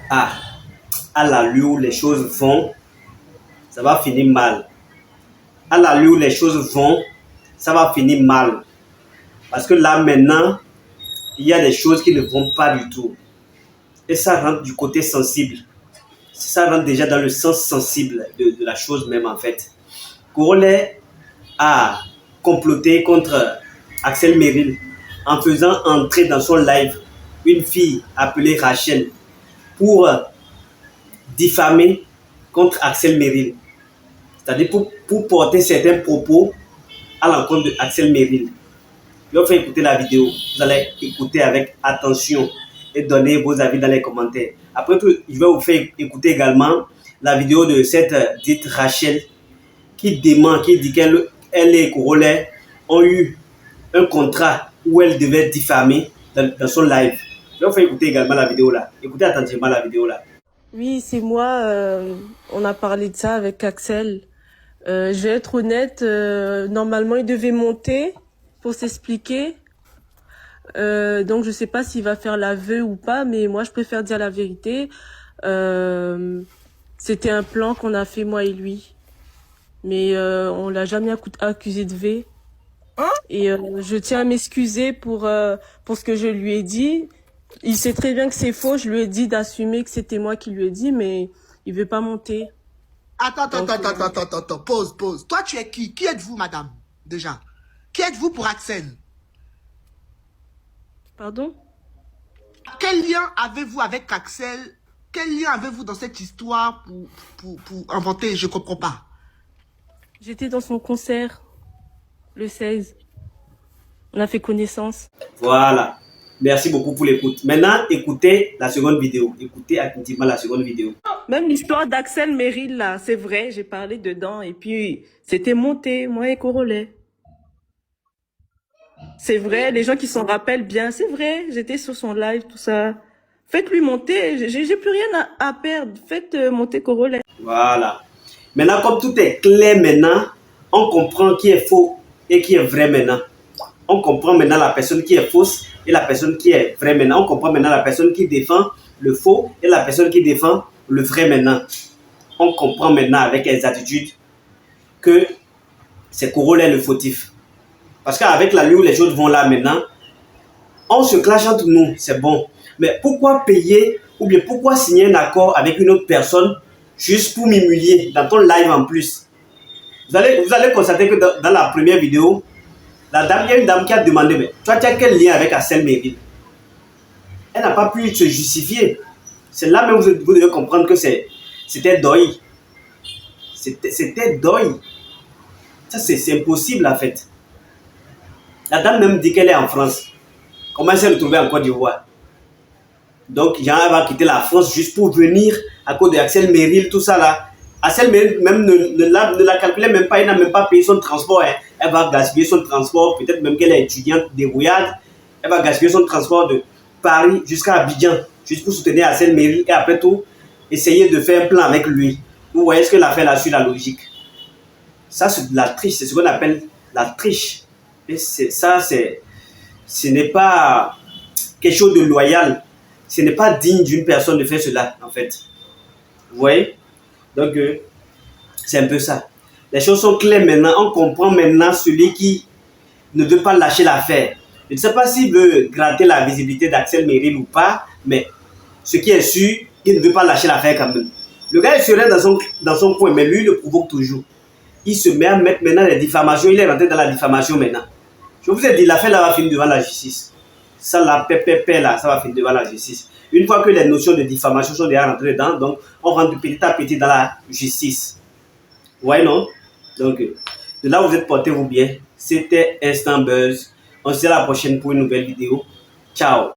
Ah, à l'allure où les choses vont, ça va finir mal. À l'allure où les choses vont, ça va finir mal. Parce que là, maintenant, il y a des choses qui ne vont pas du tout. Et ça rentre du côté sensible. Ça rentre déjà dans le sens sensible de la chose même, en fait. Corollaire a comploté contre Axel Meril en faisant entrer dans son live une fille appelée Rachel pour diffamer contre Axel Meril. C'est-à-dire pour porter certains propos à l'encontre d'Axel Meril. Je vais vous faire écouter la vidéo. Vous allez écouter avec attention et donner vos avis dans les commentaires. Après tout, je vais vous faire écouter également la vidéo de cette dite Rachel qui dément, qui dit qu'elle et Corollaire ont eu un contrat où elle devait diffamer dans son live. Je vais vous faire écouter également la vidéo là. Écoutez attentivement la vidéo là. Oui, c'est moi. On a parlé de ça avec Axel. Je vais être honnête. Normalement, il devait monter pour s'expliquer. Donc, je sais pas s'il va faire l'aveu ou pas, mais moi, je préfère dire la vérité. C'était un plan qu'on a fait, moi et lui. Mais on l'a jamais accusé de V. Et je tiens à m'excuser pour ce que je lui ai dit. Il sait très bien que c'est faux. Je lui ai dit d'assumer que c'était moi qui lui ai dit, mais il veut pas monter. Attends, pause. Toi, tu es qui? Qui êtes-vous, madame, déjà? Qui êtes-vous pour Axel? Pardon? Quel lien avez-vous avec Axel? Quel lien avez-vous dans cette histoire pour inventer? Je comprends pas. J'étais dans son concert, le 16. On a fait connaissance. Voilà. Merci beaucoup pour l'écoute. Maintenant, écoutez la seconde vidéo. Écoutez attentivement la seconde vidéo. Même l'histoire d'Axel Meril, là, c'est vrai, j'ai parlé dedans. Et puis, c'était monté, moi et Corollaire. C'est vrai, les gens qui s'en rappellent bien, c'est vrai. J'étais sur son live, tout ça. Faites-lui monter, j'ai plus rien à perdre. Faites monter Corollaire. Voilà. Maintenant, comme tout est clair maintenant, on comprend qui est faux et qui est vrai maintenant. On comprend maintenant la personne qui est fausse et la personne qui est vraie maintenant. On comprend maintenant la personne qui défend le faux et la personne qui défend le vrai maintenant. On comprend maintenant avec exactitude que c'est Corollaire le fautif. Parce qu'avec l'allure où les choses vont là maintenant, on se clash entre nous, c'est bon. Mais pourquoi payer ou bien pourquoi signer un accord avec une autre personne juste pour m'humilier dans ton live en plus? Vous allez constater que dans la première vidéo, il y a une dame qui a demandé, mais toi, tu as quel lien avec Axel Meril? Elle n'a pas pu se justifier. C'est là même que vous devez comprendre que c'était deuil. C'était deuil. Ça, c'est impossible en fait. La dame même dit qu'elle est en France. Comment elle s'est retrouvée en Côte d'Ivoire? Donc, Jean va quitter la France juste pour venir à cause de Axel Meril, tout ça là. Axel Meril même ne la calculait même pas, il n'a même pas payé son transport. Hein. Elle va gaspiller son transport, peut-être même qu'elle est étudiante débrouillarde. Elle va gaspiller son transport de Paris jusqu'à Abidjan, juste pour soutenir Axel Meril et après tout, essayer de faire un plan avec lui. Vous voyez ce que l'a fait là sur la logique. Ça, c'est de la triche, c'est ce qu'on appelle la triche. Et ce n'est pas quelque chose de loyal. Ce n'est pas digne d'une personne de faire cela, en fait. Vous voyez? Donc, c'est un peu ça. Les choses sont claires maintenant. On comprend maintenant celui qui ne veut pas lâcher l'affaire. Je ne sais pas s'il veut gratter la visibilité d'Axel Meril ou pas, mais ce qui est sûr, il ne veut pas lâcher l'affaire quand même. Le gars est serein dans son coin, mais lui, il le provoque toujours. Il se met à mettre maintenant les diffamations. Il est rentré dans la diffamation maintenant. Je vous ai dit, l'affaire là va finir devant la justice. Ça, la pépépé là, ça va finir devant la justice. Une fois que les notions de diffamation sont déjà rentrées dedans, donc on rentre petit à petit dans la justice. Vous voyez, non? Donc, de là où vous êtes, portez-vous bien. C'était Instant Buzz. On se dit à la prochaine pour une nouvelle vidéo. Ciao!